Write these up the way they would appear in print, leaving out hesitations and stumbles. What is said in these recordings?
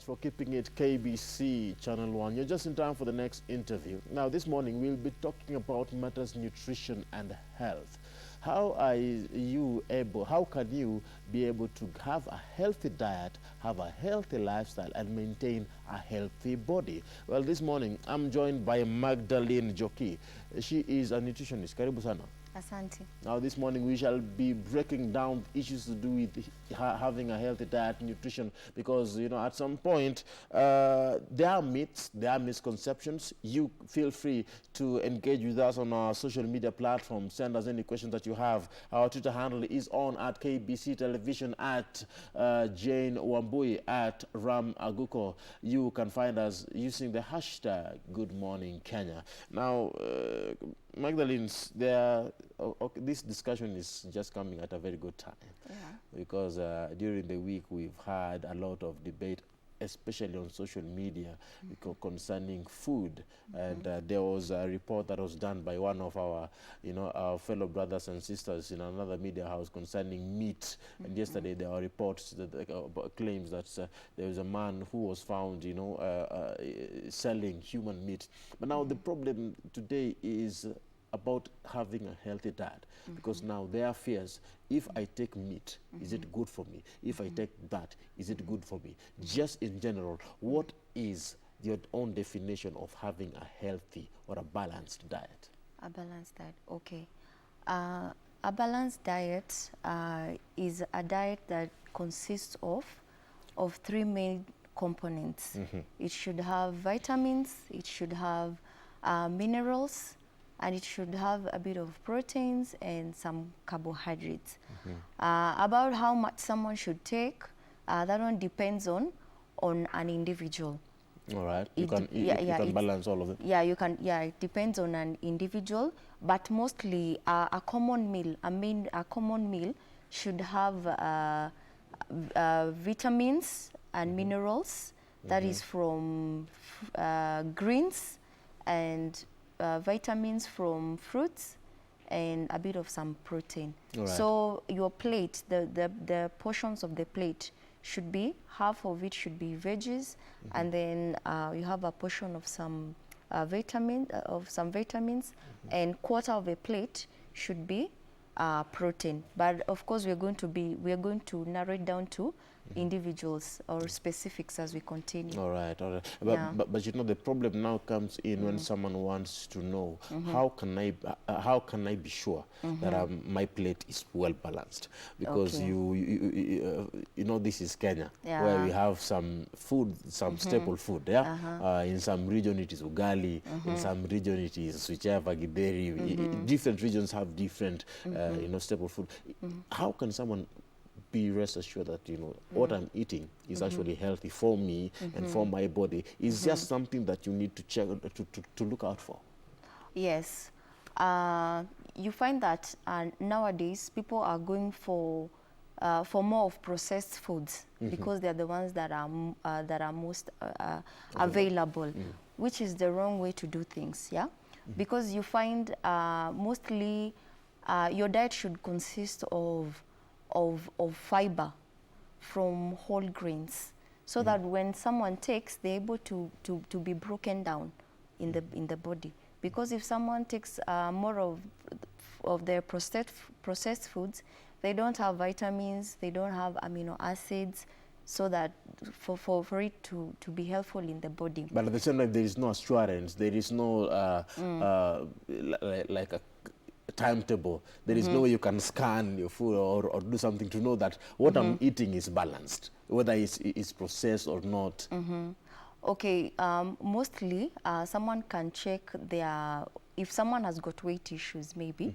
for keeping it KBC Channel 1. You're just in time for the next interview. Now, this morning, we'll be talking about matters nutrition and health. How can you be able to have a healthy diet, have a healthy lifestyle, and maintain a healthy body? Well, this morning, I'm joined by Magdalene Njoki. She is a nutritionist. Karibu sana. Asante. Now, this morning we shall be breaking down issues to do with having a healthy diet, nutrition, because, you know, at some point, there are myths, there are misconceptions. You feel free to engage with us on our social media platforms. Send us any questions that you have. Our Twitter handle is on at KBC Television, at Jane Wambui, at Ram Aguko. You can find us using the hashtag Good Morning Kenya. Now, Magdalene, this discussion is just coming at a very good time, because during the week we've had a lot of debate, especially on social media, concerning food. And there was a report that was done by one of our, our fellow brothers and sisters in another media house concerning meat. And yesterday there were reports that claims that there was a man who was found, selling human meat. But now the problem today is about having a healthy diet, because now there are fears. If I take meat, is it good for me? If I take that, is it good for me? Just in general, what is your own definition of having a healthy or a balanced diet? A balanced diet, okay. A balanced diet is a diet that consists of three main components. It should have vitamins, it should have minerals, and it should have a bit of proteins and some carbohydrates. About how much someone should take, that one depends on an individual. All right. You can balance all of it. Yeah, you can. Yeah, it depends on an individual, but mostly a common meal should have vitamins and minerals. That is from greens, and vitamins from fruits, and a bit of some protein. Right. So your plate, the portions of the plate should be, half of it should be veggies, and then you have a portion of some vitamins, and quarter of a plate should be protein. But of course we are going to narrow it down to individuals or specifics as we continue. All right, all right. But you know, the problem now comes in when someone wants to know how can I be sure that my plate is well balanced? Because you know, this is Kenya, where we have some food, some staple food. In some region it is ugali, in some region it is whichever githeri. Different regions have different staple food. How can someone be rest assured that what I'm eating is actually healthy for me and for my body? It's just something that you need to check, to look out for. Yes, you find that nowadays people are going for more of processed foods, because they're the ones that are most available, which is the wrong way to do things. Because you find mostly your diet should consist of fiber from whole grains, so that when someone takes, they're able to be broken down in the body. Because if someone takes more of their processed foods, they don't have vitamins, they don't have amino acids, so that for it to be helpful in the body. But at the same time, there is no assurance, there is no like a timetable. There is no way you can scan your food or do something to know that what I'm eating is balanced, whether it's processed or not. Okay, mostly someone can check if someone has got weight issues, maybe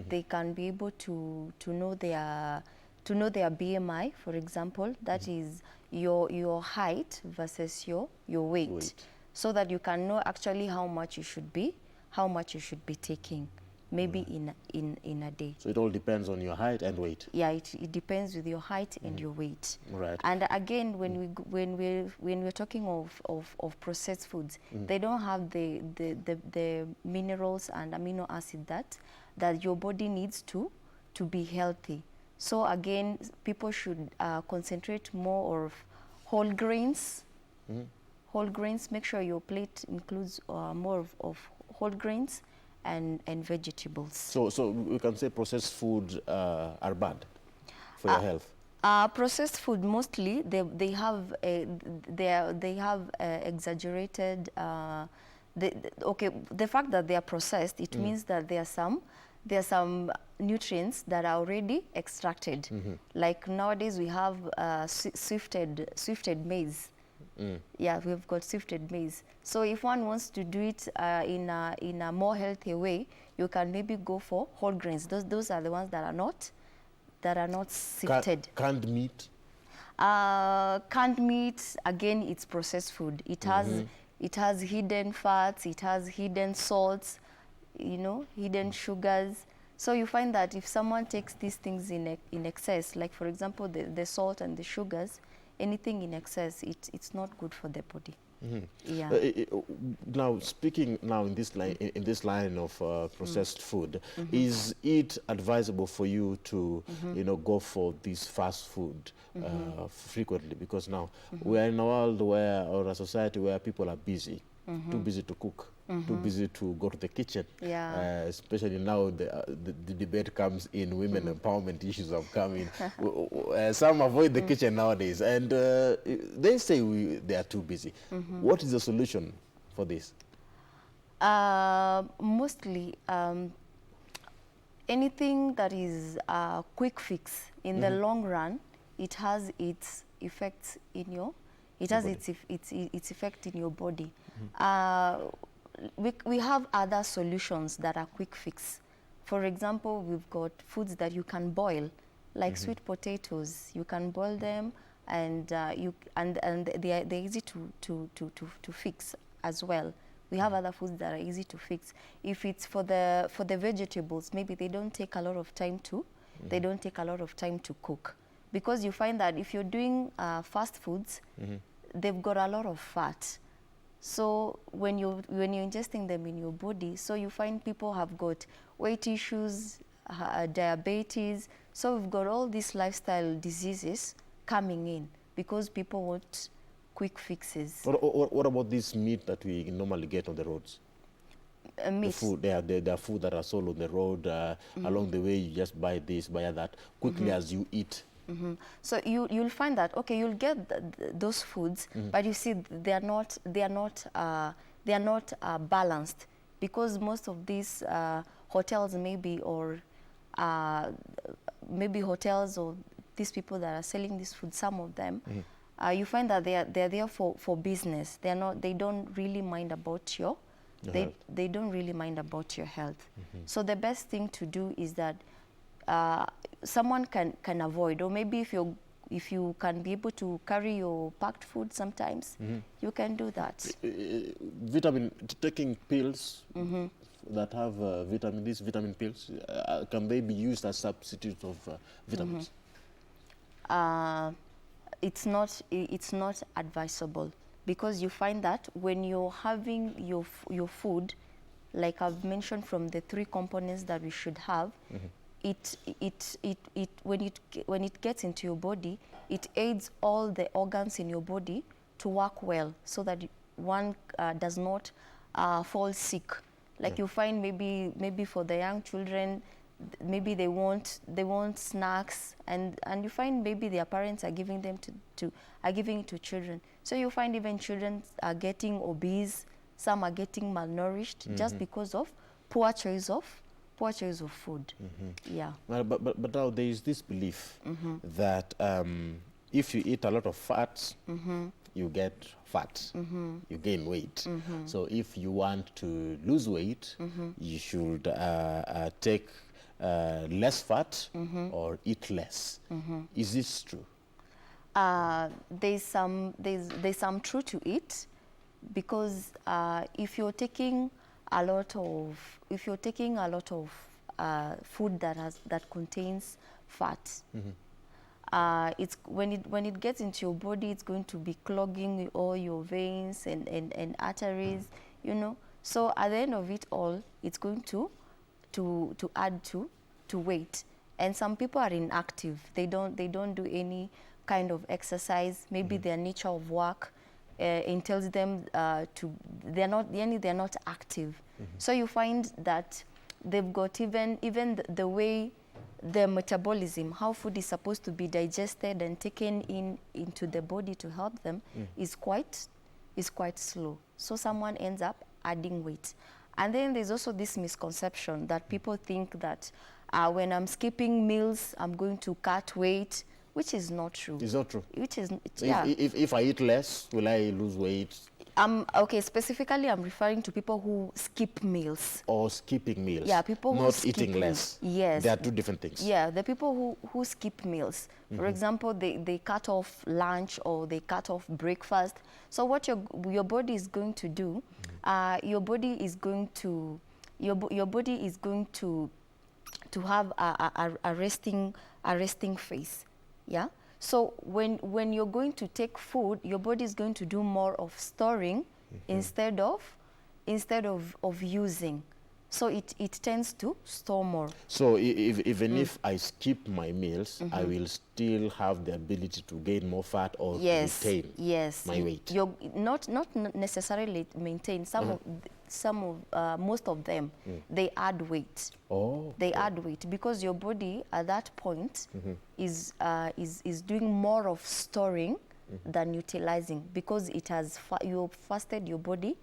they can be able to know their BMI, for example. That is your height versus your weight, so that you can know actually how much you should be taking, maybe in a day. So it all depends on your height and weight. Yeah, it depends with your height and your weight. Right. And again, when we're talking of processed foods, they don't have the minerals and amino acid that your body needs to be healthy. So again, people should concentrate more of whole grains, Whole grains, make sure your plate includes more of whole grains and vegetables. So we can say processed food are bad for your health. Processed food mostly they have exaggerated. The fact that they are processed, it means that there are some nutrients that are already extracted. Like nowadays we have sifted maize. Yeah, we've got sifted maize. So if one wants to do it in a more healthy way, you can maybe go for whole grains. Those are the ones that are not sifted. Canned meat? Canned meat, again, it's processed food. It has hidden fats, it has hidden salts, hidden sugars. So you find that if someone takes these things in excess, like for example the salt and the sugars, anything in excess, it's not good for the body. Yeah. Now, speaking now in this line of processed food, is it advisable for you to go for this fast food frequently? Because now we are in a world where, or a society where people are busy, too busy to cook, too busy to go to the kitchen. Yeah. Especially now the debate comes in, women empowerment issues have come in. Some avoid the kitchen nowadays, and they say they are too busy. What is the solution for this? Mostly anything that is a quick fix in the long run, it has its effects in your its effect in your body. We have other solutions that are quick fix. For example, we've got foods that you can boil, like sweet potatoes. You can boil them, and they're easy to fix as well. We have other foods that are easy to fix. If it's for the vegetables, maybe they don't take a lot of time to cook, because you find that if you're doing fast foods, they've got a lot of fat. So when you're ingesting them in your body, so you find people have got weight issues, diabetes. So we've got all these lifestyle diseases coming in because people want quick fixes. What about this meat that we normally get on the roads? Meat. The food, there are food that are sold on the road. Along the way, you just buy this, buy that, quickly as you eat. So you'll find that, okay, you'll get those foods, but you see they are not balanced, because most of these hotels or hotels or these people that are selling this food, some of them, you find that they're there for business. They don't really mind about your they don't really mind about your health. So the best thing to do is that someone can avoid, or maybe if you can be able to carry your packed food sometimes, you can do that. Taking pills that have these vitamin pills, can they be used as substitutes of vitamins? It's not advisable, because you find that when you're having your food, like I've mentioned, from the 3 components that we should have, when it gets into your body, it aids all the organs in your body to work well, so that one does not fall sick. Like you find maybe for the young children, maybe they want snacks, and you find maybe their parents are giving them to children. So you find even children are getting obese, some are getting malnourished, just because of poor choice of food. Yeah. But now there is this belief that if you eat a lot of fats, you get fat, you gain weight. So if you want to lose weight, you should take less fat or eat less. Is this true? There's some truth to it, because if you're taking a lot of food that contains fat, it's when it gets into your body, it's going to be clogging all your veins and arteries, So at the end of it all, it's going to add to weight. And some people are inactive. They don't do any kind of exercise. Maybe their nature of work, entails them they're not active. So you find that they've got even the way the metabolism, how food is supposed to be digested and taken into the body to help them, is quite slow. So someone ends up adding weight. And then there's also this misconception that people think that when I'm skipping meals, I'm going to cut weight, which is not true. It's not true. Which is, yeah. If I eat less, will I lose weight? Okay, specifically I'm referring to people who skip meals. Or skipping meals. Yeah, people who not eating less. Yes. They are two different things. Yeah, the people who skip meals. For example, they cut off lunch or they cut off breakfast. So what your body is going to do, your body is going to have a resting phase. Yeah. So when you're going to take food, your body is going to do more of storing instead of using. So it tends to store more. So even if I skip my meals, I will still have the ability to gain more fat or to retain my weight. You're not necessarily maintain. Most of them, they add weight. Oh. They add weight because your body at that point is doing more of storing than utilizing, because you've fasted your body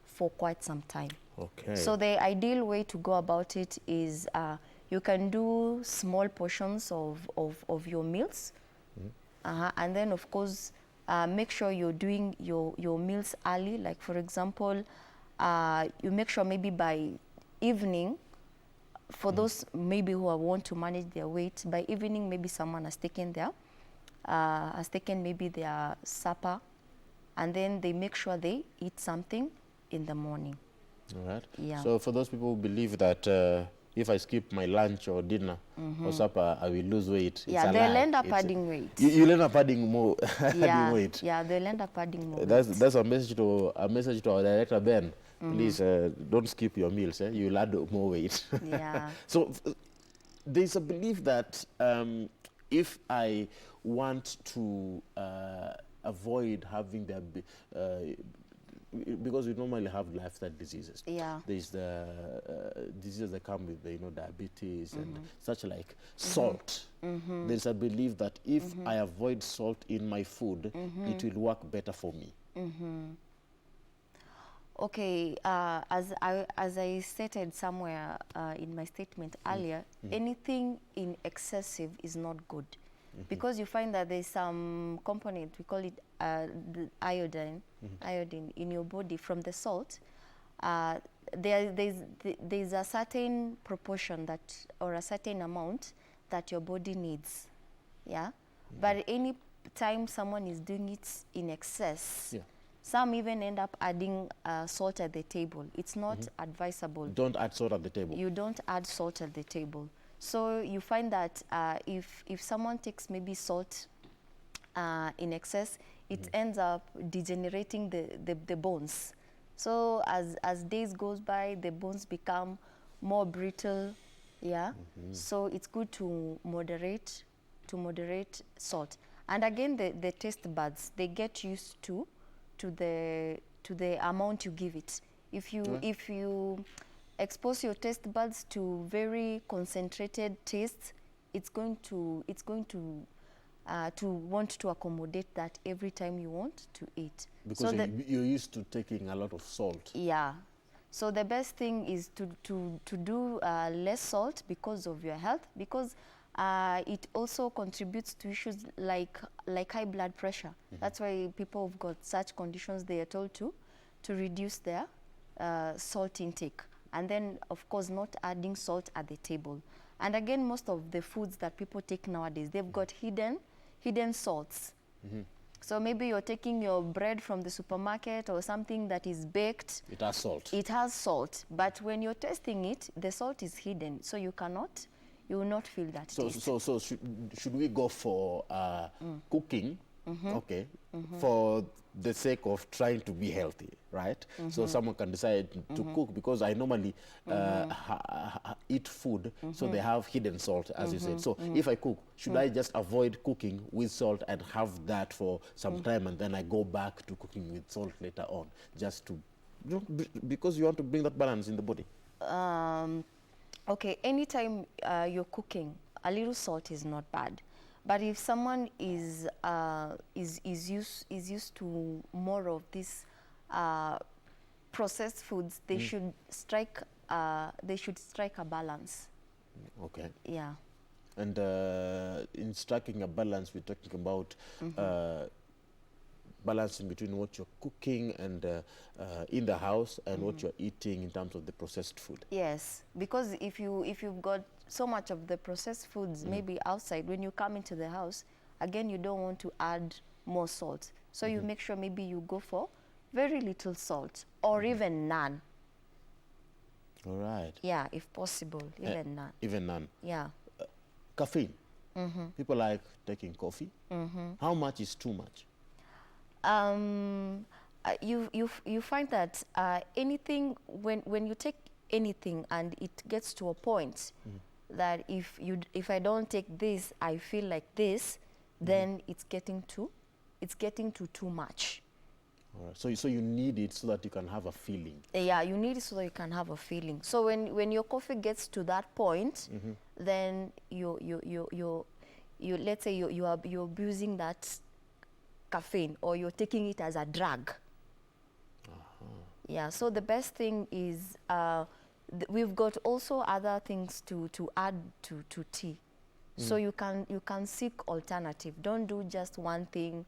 for quite some time. Okay. So the ideal way to go about it is you can do small portions of your meals, and then of course make sure you're doing your meals early. Like for example, you make sure maybe by evening, for those maybe who want to manage their weight, by evening maybe someone has taken maybe their supper, and then they make sure they eat something in the morning. All right. Yeah. So for those people who believe that if I skip my lunch or dinner or supper, I will lose weight. Yeah, they'll end up adding weight. You'll end up adding more adding weight. Yeah, they'll end up adding more. That's a message to our director Ben. Please don't skip your meals. You'll add more weight. Yeah. So there's a belief that if I want to avoid having because we normally have lifestyle diseases. Yeah. There's the diseases that come with diabetes and such like salt. There's a belief that if I avoid salt in my food, it will work better for me. Okay, as I stated somewhere in my statement earlier, anything in excessive is not good. Because you find that there's some component, we call it the iodine in your body from the salt. There's a certain proportion or a certain amount that your body needs. Yeah. But any time someone is doing it in excess, some even end up adding salt at the table. It's not advisable. Don't add salt at the table. You don't add salt at the table. So you find that if someone takes maybe salt in excess, it ends up degenerating the bones. So as days goes by, the bones become more brittle. Yeah. So it's good to moderate salt. And again, the taste buds, they get used to the amount you give it. If you expose your taste buds to very concentrated tastes, it's going to want to accommodate that every time you want to eat. Because so you're used to taking a lot of salt. Yeah. So the best thing is to do less salt because of your health, because it also contributes to issues like high blood pressure. That's why people who've got such conditions, they are told to reduce their salt intake. And then, of course, not adding salt at the table. And again, most of the foods that people take nowadays, they've got hidden salts. So maybe you're taking your bread from the supermarket or something that is baked. It has salt. It has salt. But when you're tasting it, the salt is hidden. So you will not feel that taste. So should we go for cooking, okay, for the sake of trying to be healthy, right? So someone can decide to cook, because I normally eat food, so they have hidden salt, as you said. So if I cook, should I just avoid cooking with salt and have that for some time, and then I go back to cooking with salt later on, just to, because you want to bring that balance in the body? Okay, anytime you're cooking, a little salt is not bad. But if someone is used to more of this processed foods, they should strike a balance. Okay. Yeah. And in striking a balance, we're talking about balancing between what you're cooking and in the house and what you're eating in terms of the processed food. Yes, because if you've got so much of the processed foods maybe outside, when you come into the house, again, you don't want to add more salt. So you make sure maybe you go for very little salt, or even none. All right. Yeah, if possible, even none. Even none. Yeah. Caffeine. People like taking coffee. How much is too much? You find that anything, when you take anything and it gets to a point that if I don't take this, I feel like this, then it's getting to too much. All right. So you need it so that you can have a feeling. Yeah, you need it so that you can have a feeling. So when your coffee gets to that point, then you let's say you're abusing that caffeine, or you're taking it as a drug. Yeah, so the best thing is we've got also other things to add to tea. So you can seek alternative. Don't do just one thing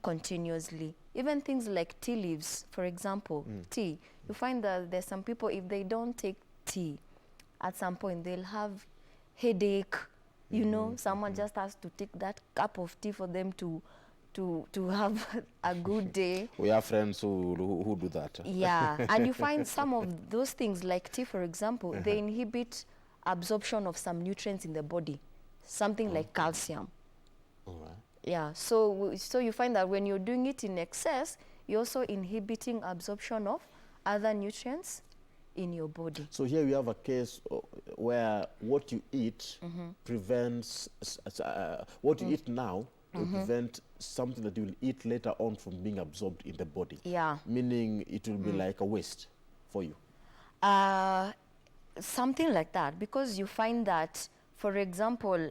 continuously. Even things like tea leaves, for example, tea. You find that there's some people, if they don't take tea, at some point they'll have headache. You know, someone just has to take that cup of tea for them to have a good day. We have friends who do that. Yeah, and you find some of those things like tea, for example, they inhibit absorption of some nutrients in the body, something like calcium. All right. Yeah, so you find that when you're doing it in excess, you're also inhibiting absorption of other nutrients in your body. So here we have a case where what you eat prevents, what you eat now will prevent something that you will eat later on from being absorbed in the body. Yeah. Meaning it will be like a waste for you. Something like that, because you find that, for example,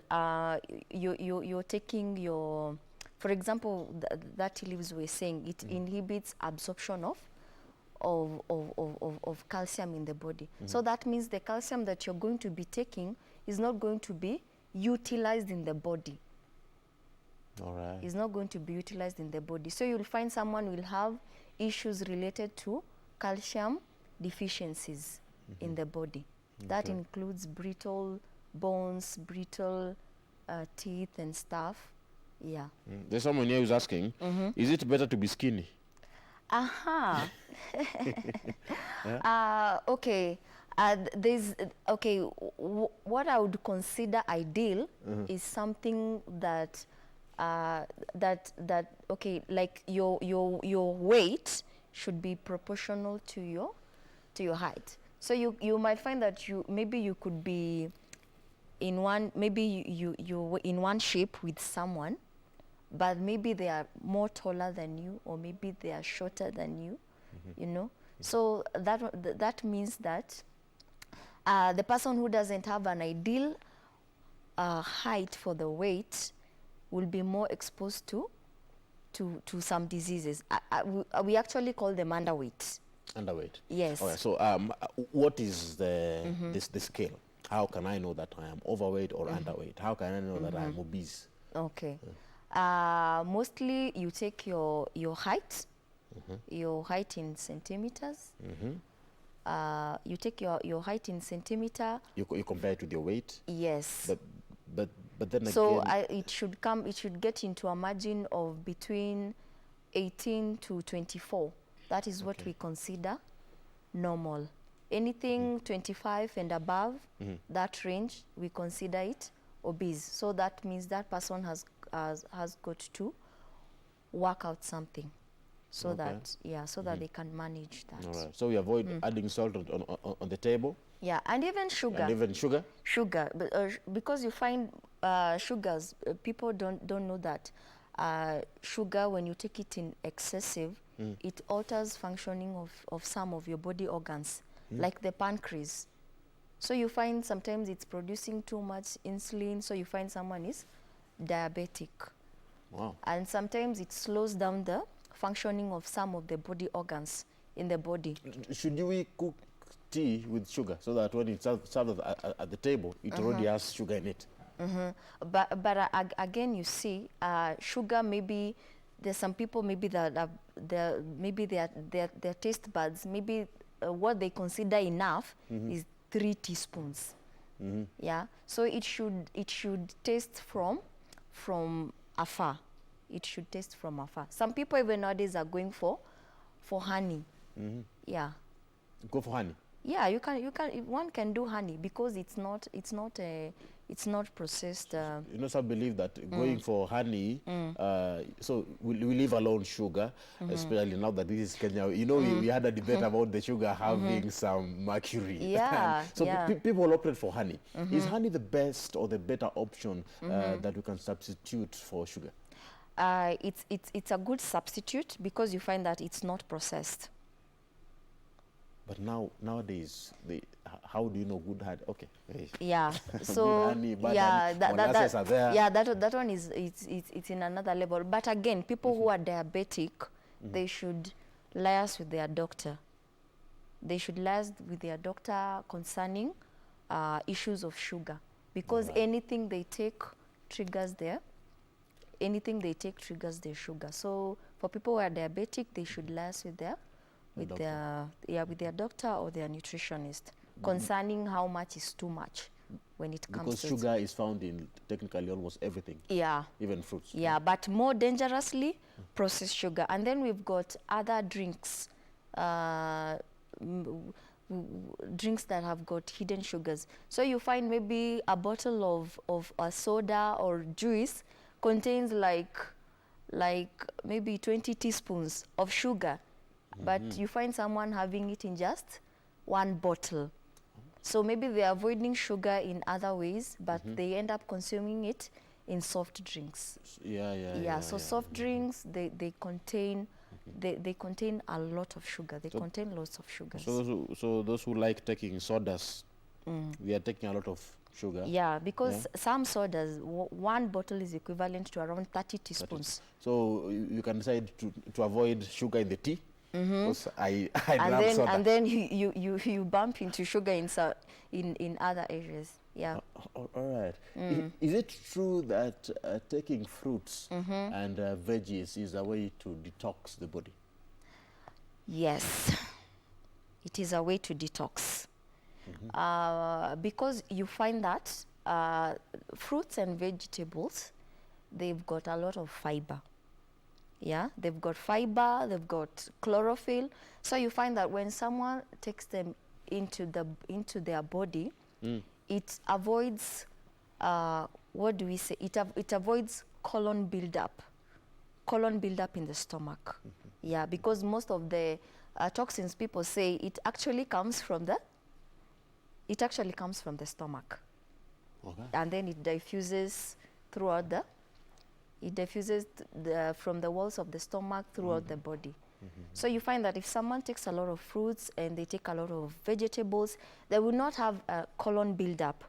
you're taking your, for example, that tea leaves we're saying, it inhibits absorption of calcium in the body. So that means the calcium that you're going to be taking is not going to be utilized in the body. All right. Is not going to be utilized in the body. So you'll find someone will have issues related to calcium deficiencies in the body. Okay. That includes brittle bones, brittle teeth and stuff. Yeah. There's someone here who's asking, is it better to be skinny? Aha. Okay. What I would consider ideal is something that like your weight should be proportional to your height. So you might find that you could be in one, maybe you're in one shape with someone, but maybe they are more taller than you, or maybe they are shorter than you, you know. So that means that the person who doesn't have an ideal height for the weight will be more exposed to some diseases. We actually call them underweight. Underweight. Yes. All right. So what is the scale? How can I know that I am overweight or underweight? How can I know that I am obese? Okay. Mostly you take your height, your height in centimeters. You take your height in centimeter. You compare it with your weight? Yes. But then so again... it should get into a margin of between 18 to 24. That is what we consider normal. Anything 25 and above, that range, we consider it obese. So that means that person has got to work out something. so Okay. that, yeah, so that they can manage that. All right. So we avoid adding salt on the table, Yeah, and even sugar. and even sugar. Sugar, but, because you find sugars, people don't know that sugar, when you take it in excessive, it alters functioning of some of your body organs, like the pancreas. So you find sometimes it's producing too much insulin, so you find someone is diabetic. Wow. And sometimes it slows down the functioning of some of the body organs in the body. Should we cook tea with sugar so that when it's served at the table, it already has sugar in it? But again, you see, sugar, maybe there's some people maybe that maybe their taste buds, maybe what they consider enough is 3 teaspoons. Yeah, so it should taste from afar. It should taste from afar. Some people even nowadays are going for honey. Yeah. Go for honey. Yeah, one can do honey because it's not processed. You know, some believe that going for honey, so we leave alone sugar, especially now that this is Kenya. You know, we had a debate about the sugar having some mercury. Yeah, So yeah. people opted for honey. Is honey the best or the better option that we can substitute for sugar? It's a good substitute because you find that it's not processed. But nowadays, how do you know good honey? Okay. Yeah. Good So honey, bad yeah, honey, molasses are there. yeah, that one is it's in another level. But again, people who are diabetic, they should liaise with their doctor. They should liaise with their doctor concerning issues of sugar, because anything they take triggers their sugar. So for people who are diabetic, they should liaise with their doctor or their nutritionist concerning how much is too much when it comes Because to sugar is found in technically almost everything. Yeah. Even fruits. Yeah, but more dangerously, processed sugar. And then we've got other drinks, drinks that have got hidden sugars. So you find maybe a bottle of a soda or juice contains like maybe 20 teaspoons of sugar, but you find someone having it in just 1 bottle. So maybe they're avoiding sugar in other ways, but they end up consuming it in soft drinks. So soft drinks, they contain a lot of sugar. They contain lots of sugars. So those who like taking sodas, they are taking a lot of sugar. Yeah, because some sodas, 1 bottle is equivalent to around 30 teaspoons. So you can decide to avoid sugar in the tea. Because I and love then soda. and then you bump into sugar in other areas. Yeah. All right. Is it true that taking fruits and veggies is a way to detox the body? Yes, it is a way to detox. Because you find that fruits and vegetables, they've got a lot of fiber. Yeah, they've got fiber, they've got chlorophyll. So you find that when someone takes them into their body, it avoids what do we say? It avoids colon buildup in the stomach. Yeah, because most of the toxins, people say it actually comes from the stomach. Okay. And then it diffuses throughout from the walls of the stomach throughout the body. So you find that if someone takes a lot of fruits and they take a lot of vegetables, they will not have a colon buildup,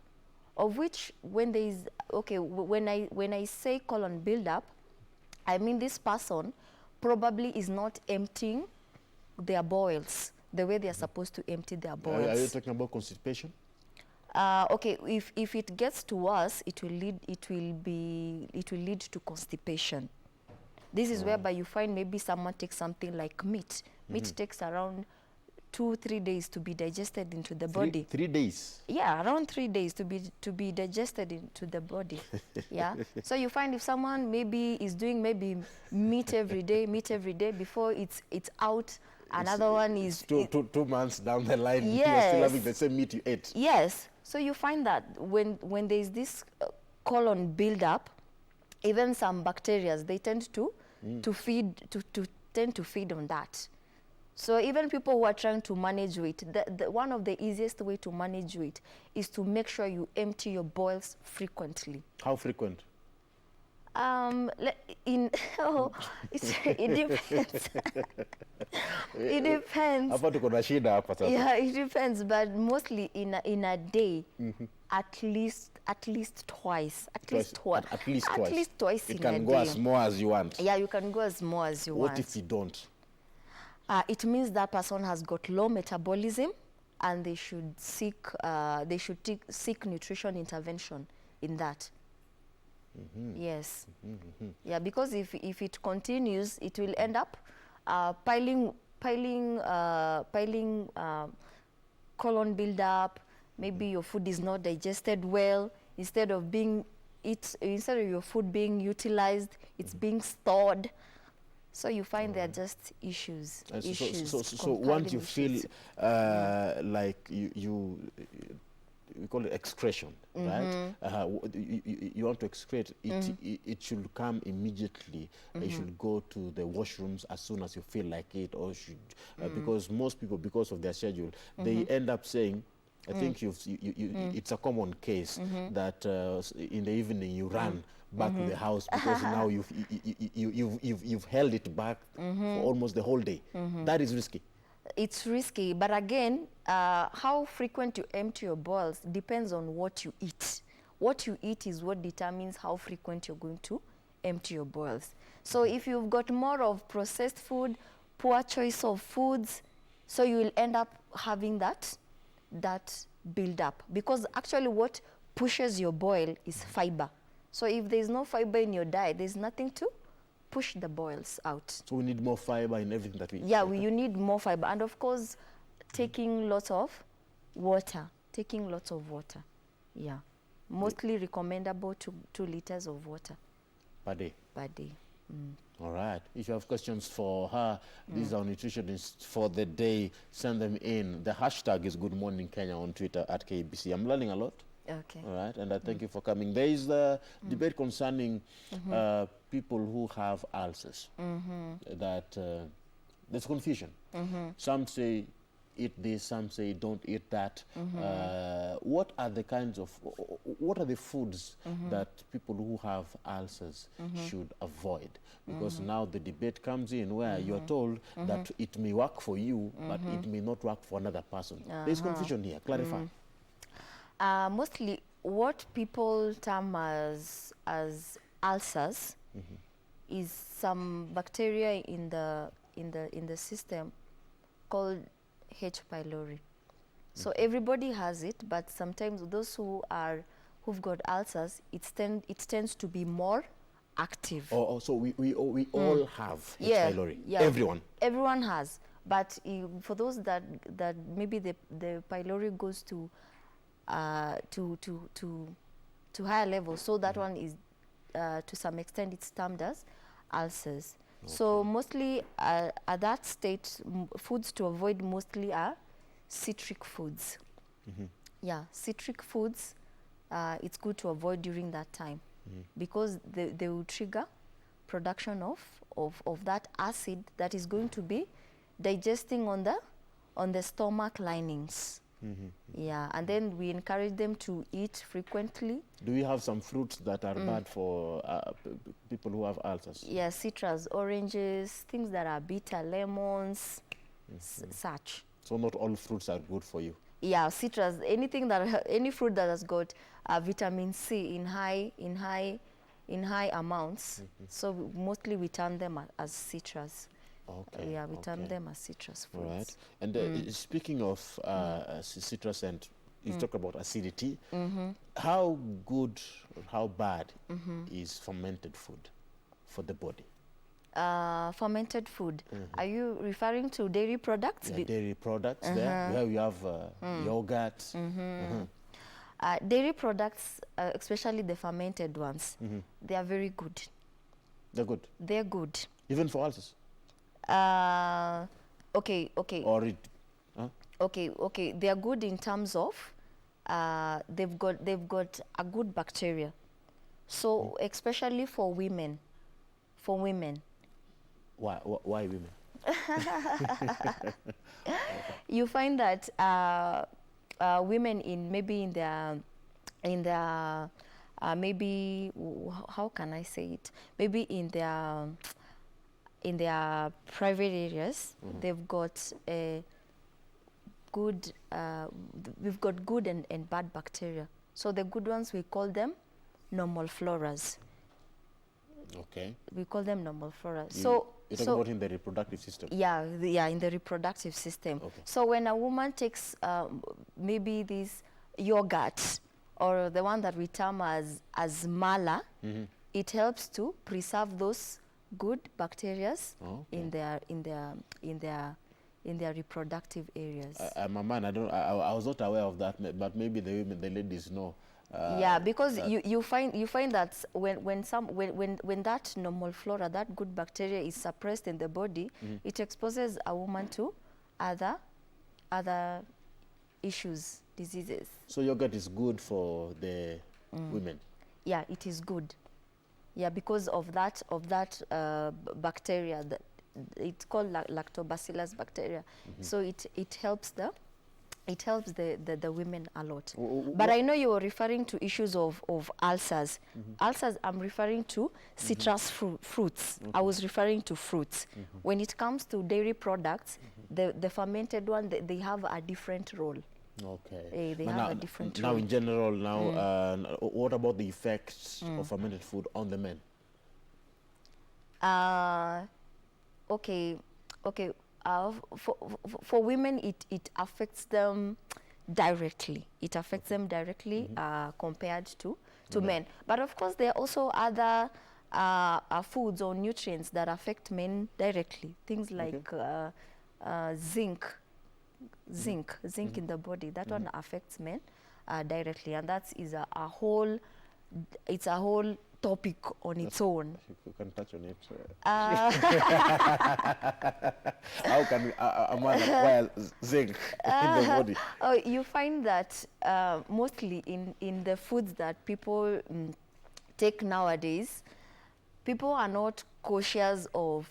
of which when there is, when I say colon buildup, I mean this person probably is not emptying their bowels the way they are supposed to empty their bowels. Are you talking about constipation? If it gets to worse, it will lead to constipation. This is whereby you find maybe someone takes something like meat. Meat takes around 2-3 days to be digested into the body. 3 days? Yeah, around 3 days to be digested into the body. Yeah. So you find if someone maybe is doing meat every day, before it's out, another one is 2 months down the line. Yes. You're still having the same meat you ate. Yes. So you find that when there is this colon buildup, even some bacteria, they tend to tend to feed on that. So even people who are trying to manage weight, one of the easiest way to manage weight is to make sure you empty your boils frequently. How frequent? In it depends. It depends. Hapa tuko na shida hapa sasa. Yeah, it depends, but mostly in a day, at least twice. At least twice. At least twice in a day. It can go as more as you want. Yeah, you can go as more as you want. What if you don't? It means that person has got low metabolism, and they should seek nutrition intervention in that. Yes. Yeah, because if it continues, it will end up piling colon buildup. Maybe your food is not digested well. Instead of your food being utilized, it's being stored. So you find there are just issues. So once you feel like we call it excretion, right? You want to excrete, it should come immediately. You should go to the washrooms as soon as you feel like it, or should, because most people, because of their schedule, they end up saying, I think it's a common case that in the evening you run back to the house because now you've held it back for almost the whole day. That is risky. It's risky, but again, how frequent you empty your boils depends on what you eat. What you eat is what determines how frequent you're going to empty your boils. So if you've got more of processed food, poor choice of foods, so you will end up having that build up, because actually what pushes your boil is fiber. So if there's no fiber in your diet, there's nothing to push the boils out. So we need more fiber in everything that we eat. Yeah, you need more fiber, and of course taking lots of water. Yeah, mostly recommendable 2 liters of water per day. All right. If you have questions for her, these are nutritionists for the day. Send them in. The hashtag is Good Morning Kenya on Twitter at KBC. I'm learning a lot. Okay. All right, and I thank you for coming. There is the debate concerning people who have ulcers. That there's confusion. Some say eat this, some say don't eat that. What are the foods that people who have ulcers should avoid? Because now the debate comes in where you're told that it may work for you, but it may not work for another person. There's confusion here. Clarify. Mostly what people term as ulcers is some bacteria in the system called H. pylori. So everybody has it, but sometimes those who've got ulcers, it tends to be more active. So we all have H. pylori. Yeah, everyone has, but for those that maybe the pylori goes to higher levels, so that one is to some extent it's termed as ulcers. Okay. So mostly at that state, foods to avoid mostly are citric foods. Yeah, citric foods, it's good to avoid during that time because they will trigger production of that acid that is going to be digesting on the stomach linings. Yeah, and then we encourage them to eat frequently. Do we have some fruits that are bad for people who have ulcers? Yeah, citrus, oranges, things that are bitter, lemons, such. So not all fruits are good for you? Yeah, citrus, any fruit that has got vitamin C in high amounts. So mostly we term them as citrus. Okay. Yeah, we term them as citrus foods. All right. And speaking of citrus, and you talk about acidity, how good or how bad is fermented food for the body? Fermented food. Are you referring to dairy products? Yeah, dairy products there. Where we have yogurt. Dairy products, especially the fermented ones, they are very good. They're good? They're good. Even for ulcers? Okay. Or Okay. They are good in terms of they've got a good bacteria. So especially for women, Why women? You find that women in their maybe how can I say it? Maybe in their private areas, they've got a good. We've got good and bad bacteria. So the good ones, we call them normal floras. Okay. We call them normal floras. You're talking about in the reproductive system. Yeah, in the reproductive system. Okay. So when a woman takes maybe this yogurt, or the one that we term as mala, it helps to preserve those good bacteria in their reproductive areas. I'm a man. I was not aware of that, but maybe the women, the ladies know. Yeah, because you find that when that normal flora, that good bacteria, is suppressed in the body, it exposes a woman to other issues, diseases. So yogurt is good for the women. Yeah, it is good. Yeah, because of that bacteria, that it's called lactobacillus bacteria. So it helps the women a lot. But I know you were referring to issues of ulcers. Ulcers, I'm referring to citrus fruits. I was referring to fruits. When it comes to dairy products, the fermented one, they have a different role. Okay. They have a different now role. in general, what about the effects of fermented food on the men? Okay. For women, it affects them directly. It affects them directly compared to men. But of course, there are also other foods or nutrients that affect men directly. Things like zinc in the body. That one affects men directly, and that is a whole topic on its own. You can touch on it. How can a man acquire zinc in the body? You find that mostly in the foods that people take nowadays, people are not cautious of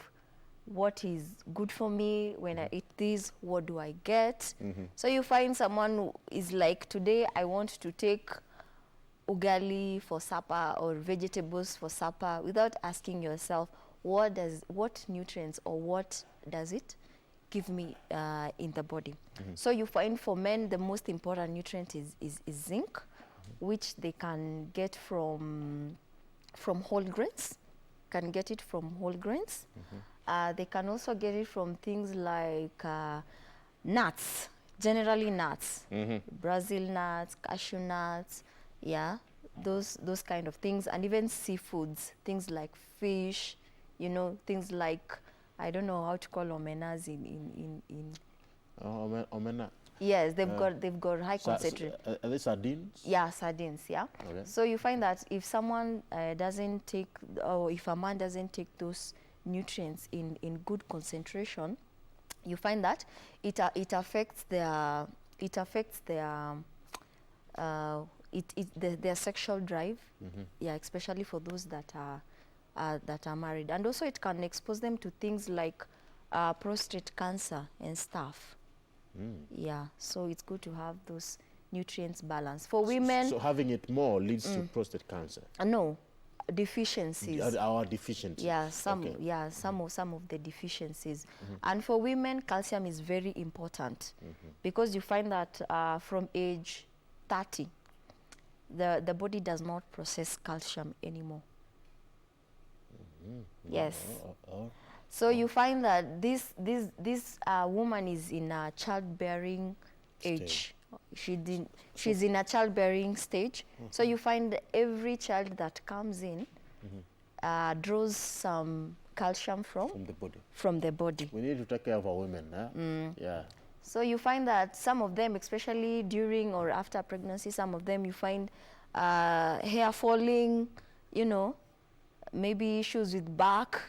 what is good for me. When I eat this, what do I get? So you find someone who is like, today I want to take ugali for supper or vegetables for supper, without asking yourself what nutrients or what does it give me in the body. So you find for men the most important nutrient is zinc, which they can get from whole grains. Can get it from whole grains. They can also get it from things like nuts, generally nuts, Brazil nuts, cashew nuts, yeah, those kind of things, and even seafoods, things like fish, things like, I don't know how to call omenas in Omena. Yes, they've got high concentration. Are they sardines? Yeah, sardines, yeah. Okay. So you find that if someone doesn't take, or if a man doesn't take those nutrients in good concentration, you find that it affects their sexual drive, yeah, especially for those that are married, and also it can expose them to things like prostate cancer and stuff. Yeah, so it's good to have those nutrients balanced. For women, so having it more leads to prostate cancer. No, deficiencies. Our deficiencies. Yeah, some of the deficiencies. And for women, calcium is very important, because you find that from age 30, the body does not process calcium anymore. Yes. So you find that this woman is in a childbearing age. She's in a childbearing stage. So you find every child that comes in draws some calcium from the body. We need to take care of our women, huh? Yeah. So you find that some of them, especially during or after pregnancy, some of them you find hair falling, maybe issues with back,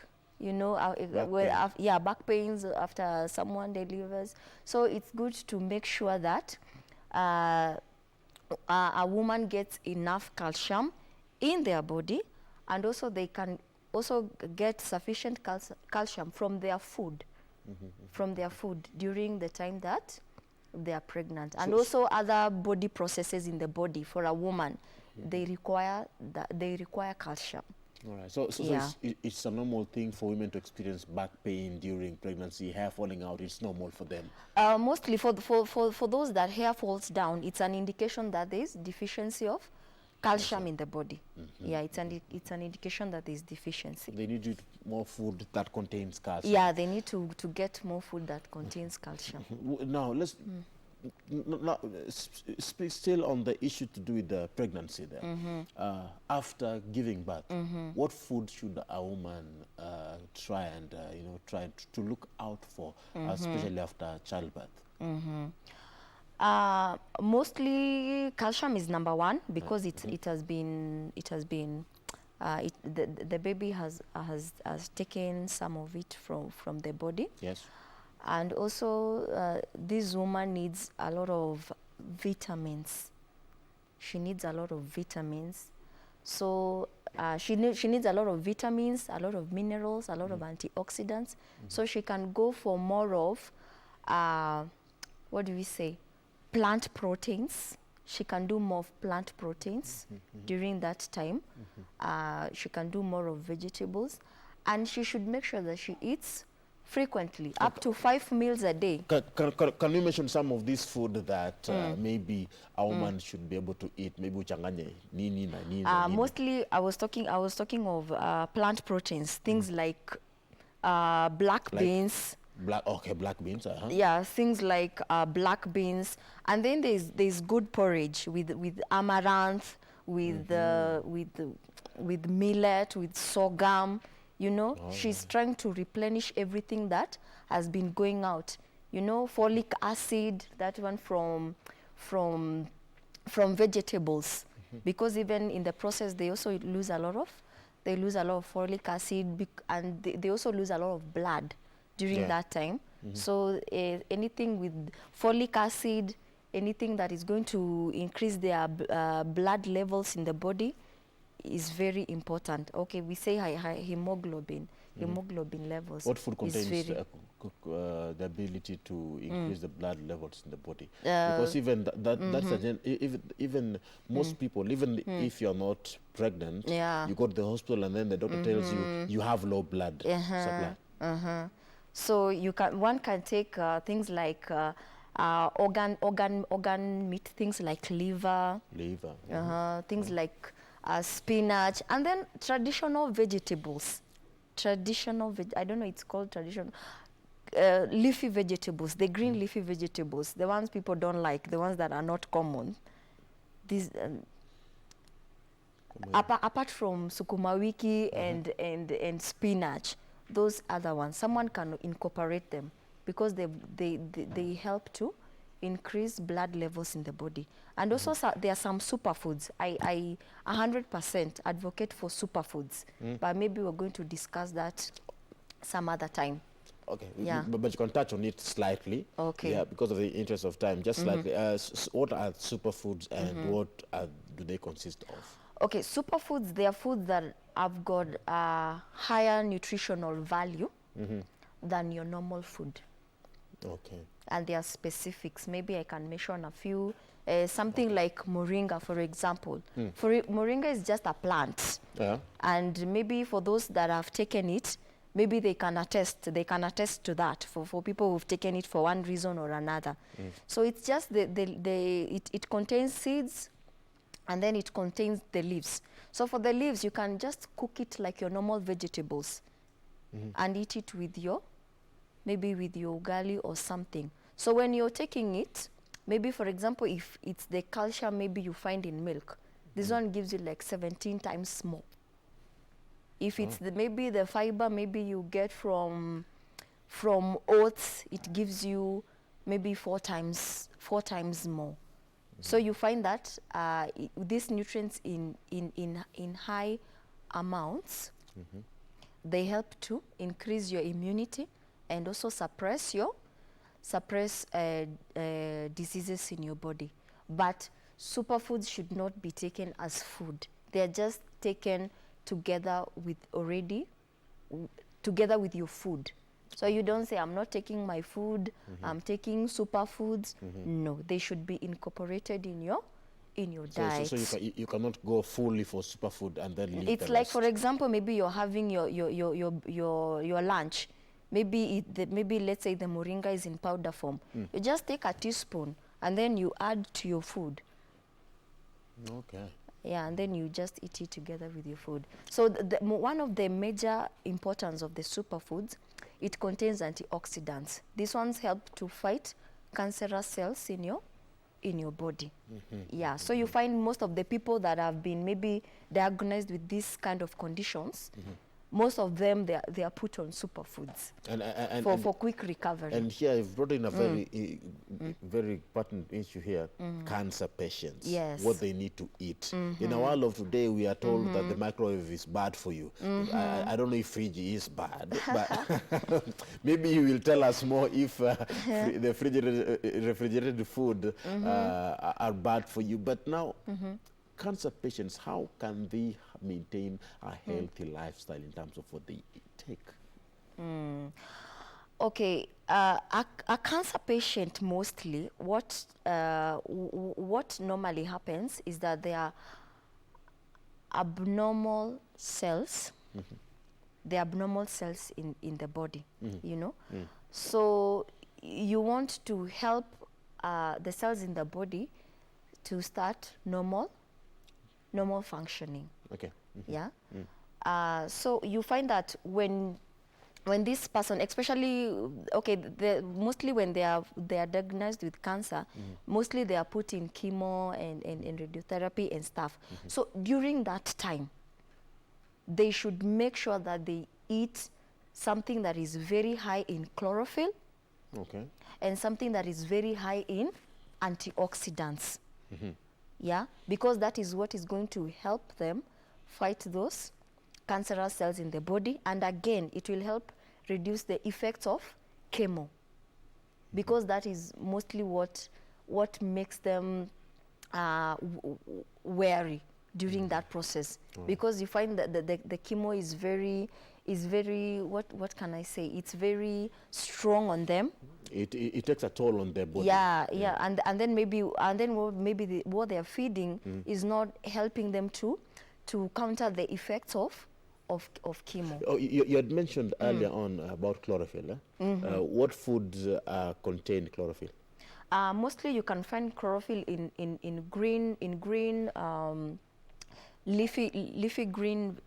back pains after someone delivers. So it's good to make sure that a woman gets enough calcium in their body, and also they can also get sufficient calcium from their food, from their food during the time that they are pregnant. And also other body processes in the body for a woman, they require calcium. All right. So Yeah. it's a normal thing for women to experience back pain during pregnancy, hair falling out. It's normal for them. Mostly for those that hair falls down, it's an indication that there is deficiency of calcium in the body. Yeah, it's an indication that there is deficiency. They need to eat more food that contains calcium. Yeah, they need to get more food that contains calcium. Now let's now speak still on the issue to do with the pregnancy there. After giving birth, what food should a woman try and try to look out for, especially after childbirth? Mostly calcium is number one, because the baby has taken some of it from the body. Yes. And also this woman needs a lot of vitamins. She needs a lot of vitamins. So she needs a lot of vitamins, a lot of minerals, a lot of antioxidants. So she can go for more of, what do we say, plant proteins. She can do more of plant proteins during that time. She can do more of vegetables. And she should make sure that she eats frequently, up to 5 meals a day. Can you mention some of this food that maybe a woman should be able to eat? Maybe uchanganye nini na nini. Mostly, I was talking of plant proteins, things like black beans. Black beans. Yeah, things like black beans, and then there's good porridge with amaranth, with millet, with sorghum. You know, she's trying to replenish everything that has been going out. You know, folic acid, that one from vegetables, because even in the process they also lose a lot of folic acid, and they also lose a lot of blood during that time. So anything with folic acid, anything that is going to increase their blood levels in the body is very important. Okay, we say hemoglobin levels. What food contains the ability to increase the blood levels in the body? Because even even most people, even if you're not pregnant, you go to the hospital and then the doctor tells you you have low blood supply. So one can take things like organ meat, things like liver, things like spinach, and then traditional vegetables. I don't know, it's called traditional. Leafy vegetables, the green leafy vegetables, the ones people don't like, the ones that are not common. These, apart from sukuma wiki and spinach, those other ones, someone can incorporate them, because they help to increase blood levels in the body. And also there are some superfoods. I 100% advocate for superfoods, but maybe we're going to discuss that some other time. Okay, yeah. But you can touch on it slightly. Okay. Yeah, because of the interest of time, just slightly. What are superfoods and what do they consist of? Okay, superfoods, they are foods that have got higher nutritional value than your normal food. Okay. And there are specifics. Maybe I can mention a few. Something like moringa, for example. Moringa is just a plant. Yeah. And maybe for those that have taken it, maybe they can attest to that, for people who've taken it for one reason or another. So it's just it contains seeds, and then it contains the leaves. So for the leaves, you can just cook it like your normal vegetables and eat it with maybe with your ugali or something. So when you're taking it, maybe for example, if it's the calcium maybe you find in milk, this one gives you like 17 times more. If it's maybe the fiber maybe you get from oats, it gives you maybe 4 times more. So you find that these nutrients in high amounts, they help to increase your immunity and also suppress diseases in your body. But superfoods should not be taken as food. They are just taken together with together with your food. So you don't say, I'm not taking my food, I'm taking superfoods. No, they should be incorporated in your diet. So you cannot go fully for superfood and then leave It's the like, rest. for example, maybe you're having your lunch. Maybe maybe let's say the moringa is in powder form. You just take a teaspoon and then you add to your food. Okay. Yeah, and then you just eat it together with your food. So one of the major importance of the superfoods, it contains antioxidants. These ones help to fight cancerous cells in your body. Yeah, so you find most of the people that have been maybe diagnosed with this kind of conditions, most of them, they are put on superfoods for quick recovery. And here I've brought in a very very important issue here, cancer patients. Yes. What they need to eat. In our world of today, we are told that the microwave is bad for you. I don't know if fridge is bad, but maybe you will tell us more if the refrigerated food are bad for you. But now, cancer patients, how can they maintain a healthy lifestyle in terms of what they take? Okay, a cancer patient mostly, what normally happens is that there are abnormal cells, the abnormal cells in the body, you know. So you want to help the cells in the body to start normal functioning. Okay. Yeah. So you find that when this person, especially, okay, mostly when they are diagnosed with cancer, mostly they are put in chemo and radiotherapy and stuff. So during that time, they should make sure that they eat something that is very high in chlorophyll, Okay. and something that is very high in antioxidants. Yeah, because that is what is going to help them fight those cancerous cells in the body, and again, it will help reduce the effects of chemo, because that is mostly what makes them wary during that process. Because you find that the chemo is very what can I say? It's very strong on them. It takes a toll on their body. Yeah. And then maybe what they are feeding is not helping them to counter the effects of chemo. Oh, you had mentioned earlier on about chlorophyll. What foods contain chlorophyll? Mostly you can find chlorophyll in green leafy green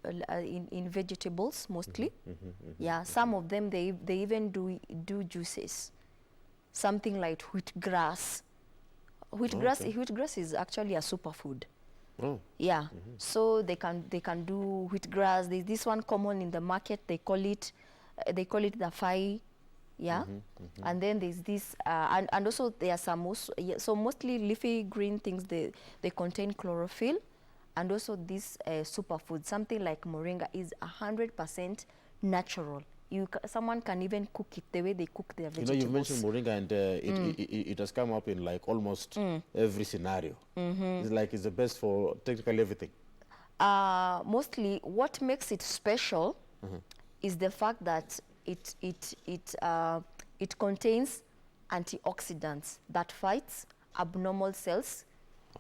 in vegetables mostly. Yeah, some of them they even do juices. Something like wheatgrass. Wheatgrass is actually a superfood. Oh. Yeah. So they can do wheatgrass. There's this one common in the market. They call it the fai. Yeah. And then there's this and also there are some also, yeah, so mostly leafy green things, they contain chlorophyll, and also this superfood, something like moringa, is 100% natural. Someone can even cook it the way they cook their vegetables. You mentioned moringa, and it has come up in like almost every scenario. It's like it's the best for technically everything. Mostly, what makes it special is the fact that it contains antioxidants that fights abnormal cells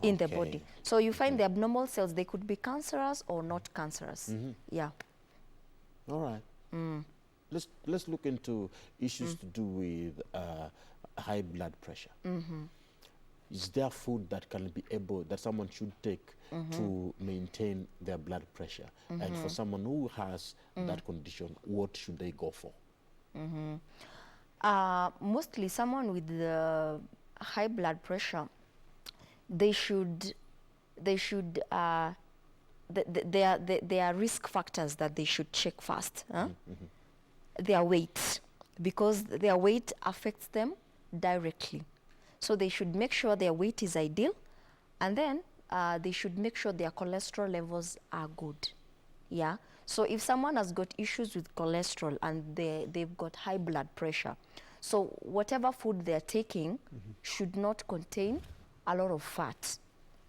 in the body. So you find the abnormal cells, they could be cancerous or not cancerous. Yeah. All right. Let's look into issues to do with high blood pressure. Is there food that can be that someone should take to maintain their blood pressure? And for someone who has that condition, what should they go for? Mostly someone with the high blood pressure, there are risk factors that they should check first. Their weight, because their weight affects them directly. So they should make sure their weight is ideal, and then they should make sure their cholesterol levels are good. Yeah. So if someone has got issues with cholesterol and they've got high blood pressure, so whatever food they're taking should not contain a lot of fat,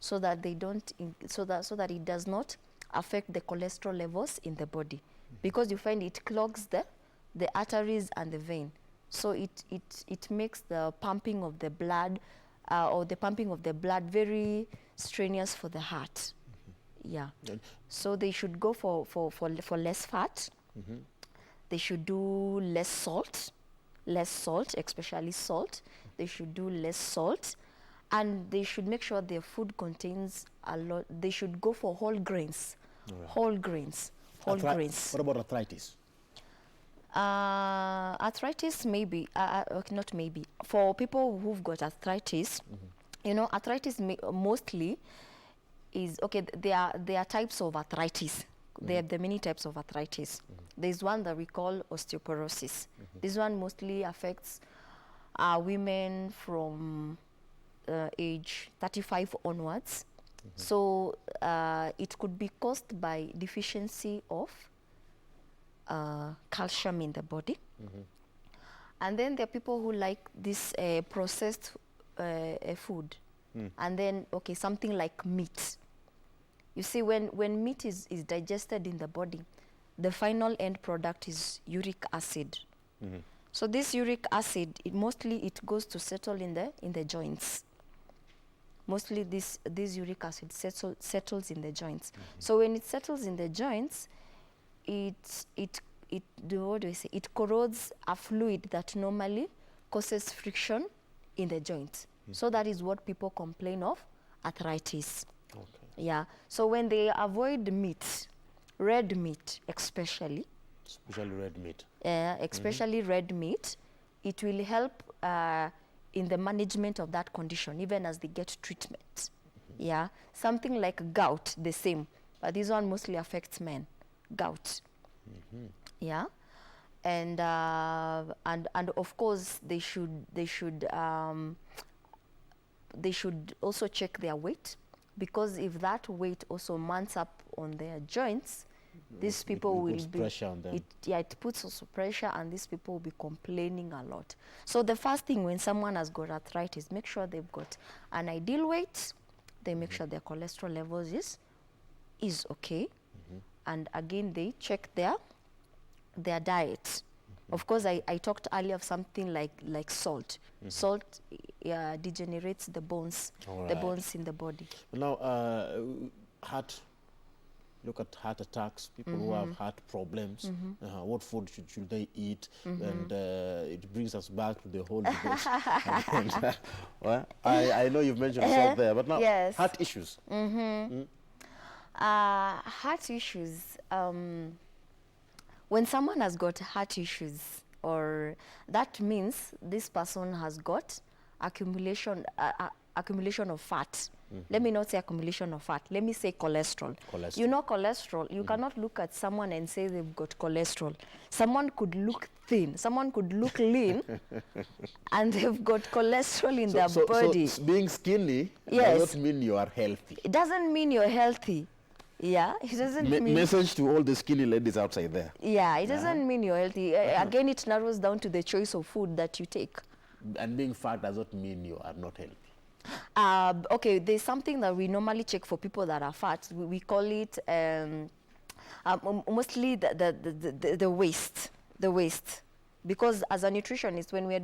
so that they don't so that it does not affect the cholesterol levels in the body, because you find it clogs the arteries and the vein. So it makes the pumping of the blood or the pumping of the blood very strenuous for the heart. Yeah. So they should go for less fat. They should do less salt, especially salt. They should do less salt, and they should make sure their food contains a lot. They should go for whole grains, whole grains. What about arthritis? Arthritis, maybe, okay, not maybe. For people who've got arthritis, you know, arthritis mostly is, okay, there are types of arthritis. There are many types of arthritis. There's one that we call osteoporosis. This one mostly affects women from age 35 onwards. So it could be caused by deficiency of calcium in the body. And then there are people who like this processed food. And then, okay, something like meat. You see, when meat is digested in the body, the final end product is uric acid. So this uric acid, mostly it goes to settle in the joints. Mostly this uric acid settles in the joints. So when it settles in the joints, it corrodes a fluid that normally causes friction in the joints. So that is what people complain of, arthritis. Yeah. So when they avoid meat, red meat especially red meat. Especially red meat, it will help in the management of that condition, even as they get treatment. Yeah. Something like gout, the same, but this one mostly affects men. Gout. Yeah. And of course they should also check their weight, because if that weight also mounts up on their joints, these people will be pressure on them. It puts also pressure, and these people will be complaining a lot. So the first thing when someone has got arthritis, make sure they've got an ideal weight. They make sure their cholesterol levels is okay, and again they check their diet. Of course, I talked earlier of something like salt. Salt degenerates the bones, the bones in the body. Now, look at heart attacks, people who have heart problems. What food should they eat? And it brings us back to the whole debate. Well, I know you've mentioned salt there, but now heart issues. Heart issues. When someone has got heart issues, or that means this person has got accumulation of fat. Let me not say accumulation of fat. Let me say cholesterol. You know, cholesterol, you cannot look at someone and say they've got cholesterol. Someone could look thin, someone could look lean, and they've got cholesterol in their body. So being skinny does not mean you are healthy. It doesn't mean you're healthy. Yeah, it doesn't mean... Message to all the skinny ladies outside there. Yeah, it doesn't mean you're healthy. Again, it narrows down to the choice of food that you take. And being fat does not mean you are not healthy. Okay, there's something that we normally check for people that are fat. We call it mostly the waist. The waist. Because as a nutritionist, when we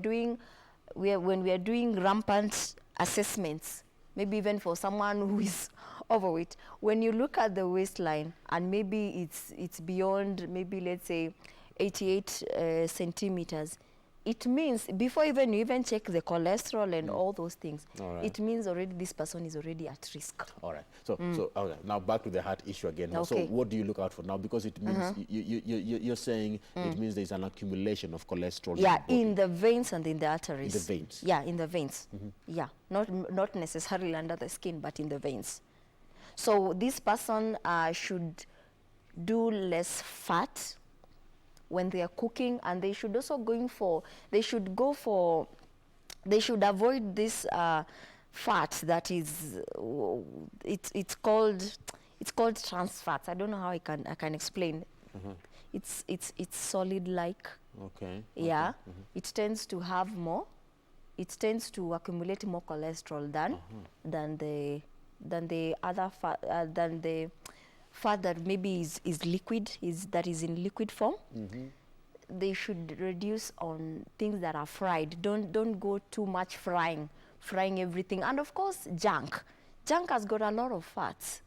are doing rampant assessments, maybe even for someone who is overweight, when you look at the waistline and maybe it's beyond, maybe let's say 88 centimeters, it means before you even check the cholesterol and all those things, it means already this person is already at risk. All right. So okay, now back to the heart issue again. Okay. So what do you look out for now? Because it means you're saying it means there's an accumulation of cholesterol. Yeah, in the veins and in the arteries. In the veins. Yeah, in the veins. Yeah, not necessarily under the skin, but in the veins. So this person should do less fat when they are cooking, and they should also they should avoid this fat that is it's called trans fats. I don't know how I can explain. It's solid like. Okay. Yeah. It tends to have more. It tends to accumulate more cholesterol than the other fat, than the fat that maybe is liquid, that is in liquid form. They should reduce on things that are fried. Don't go too much frying everything. And of course, junk has got a lot of fats,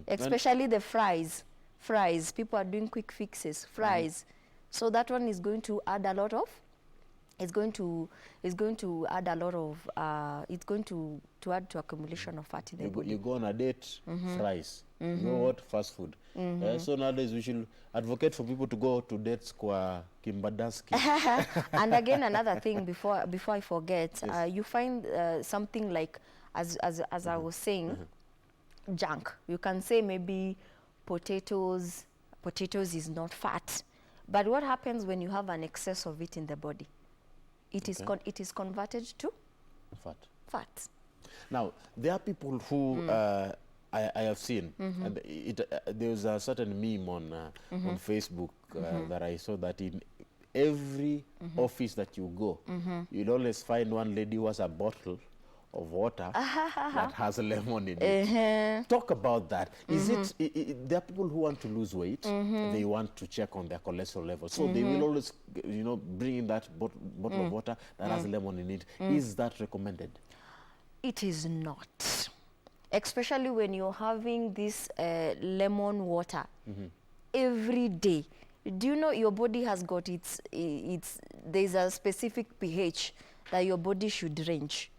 especially the fries. People are doing quick fixes, fries. So that one is going to add a lot of, it's going to add to accumulation of fat in the body. You go on a date, fries. You know what? Fast food. So nowadays we should advocate for people to go to dates kwa Kimbadaski. And again, another thing before I forget, you find something like, as I was saying, junk. You can say maybe potatoes is not fat, but what happens when you have an excess of it in the body? It is converted to fat. Now, there are people who I have seen, and there's a certain meme on Facebook that I saw, that in every office that you go, you'll always find one lady who has a bottle of water that has a lemon in it. Talk about that. Is it there are people who want to lose weight, they want to check on their cholesterol level, so they will always, bring in that bottle of water that has lemon in it. Is that recommended? It is not, especially when you're having this lemon water every day. Do you know your body has got there's a specific pH that your body should range.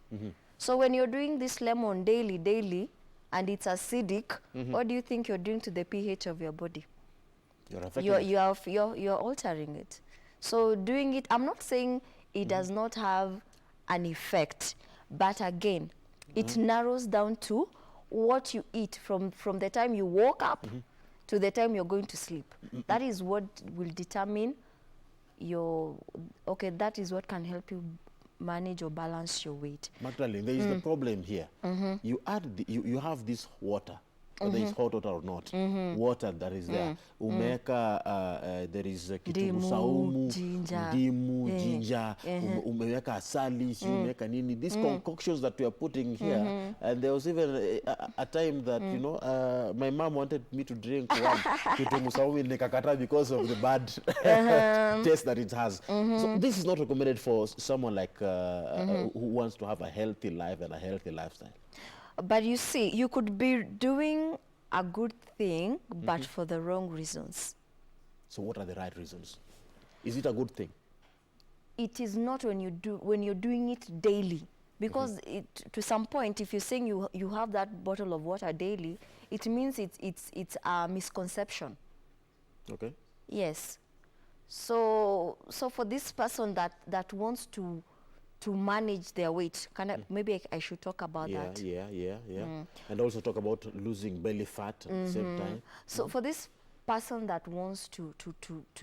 So when you're doing this lemon daily, and it's acidic, what do you think you're doing to the pH of your body? You're affecting you're altering it. So doing it, I'm not saying it does not have an effect, but again, it narrows down to what you eat from the time you woke up to the time you're going to sleep. That is what will determine that is what can help you manage or balance your weight. Magdalene, there is the problem here. You add you have this water, whether it's hot water or not, water that is there. Umeweka there is kitunguu saumu, ndimu, ginger, umeweka asali, umeweka nini. These concoctions that we are putting here, and there was even a time that my mom wanted me to drink one kitunguu saumu nikakata because of the bad taste that it has. So this is not recommended for someone like who wants to have a healthy life and a healthy lifestyle. But you see, you could be doing a good thing, but for the wrong reasons. So what are the right reasons? Is it a good thing? It is not when you're doing it daily. Because to some point, if you're saying you have that bottle of water daily, it means it's a misconception. Okay. Yes. So for this person that wants to manage their weight, maybe I should talk about that. Yeah. And also talk about losing belly fat at the same time. So for this person that wants to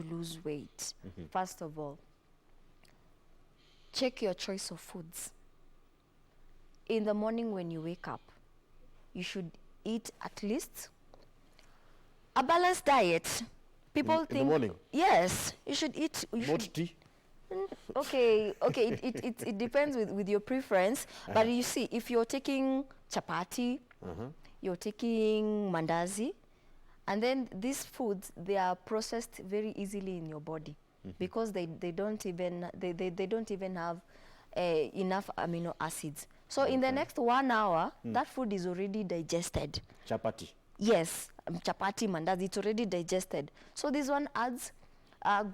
lose weight, first of all, check your choice of foods. In the morning when you wake up, you should eat at least a balanced diet. People think, in the morning? Yes, you should eat. Not tea? Okay, it depends with your preference. But you see, if you're taking chapati, you're taking mandazi, and then these foods, they are processed very easily in your body because they don't even have enough amino acids. So in the next 1 hour, that food is already digested. Chapati? Yes, chapati, mandazi, it's already digested. So this one adds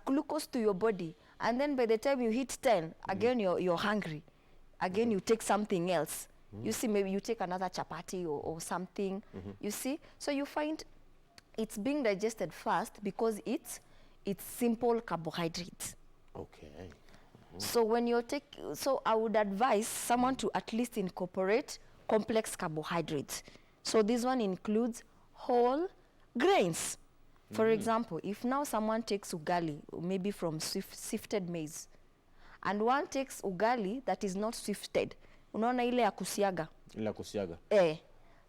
glucose to your body. And then by the time you hit 10, again you're hungry. Again you take something else. You see, maybe you take another chapati or something. You see? So you find it's being digested fast because it's simple carbohydrates. Okay. So when so I would advise someone to at least incorporate complex carbohydrates. So this one includes whole grains. For example, if now someone takes ugali, maybe from sifted maize, and one takes ugali that is not sifted, unaona ile ya kusiaga. Ile ya kusiaga.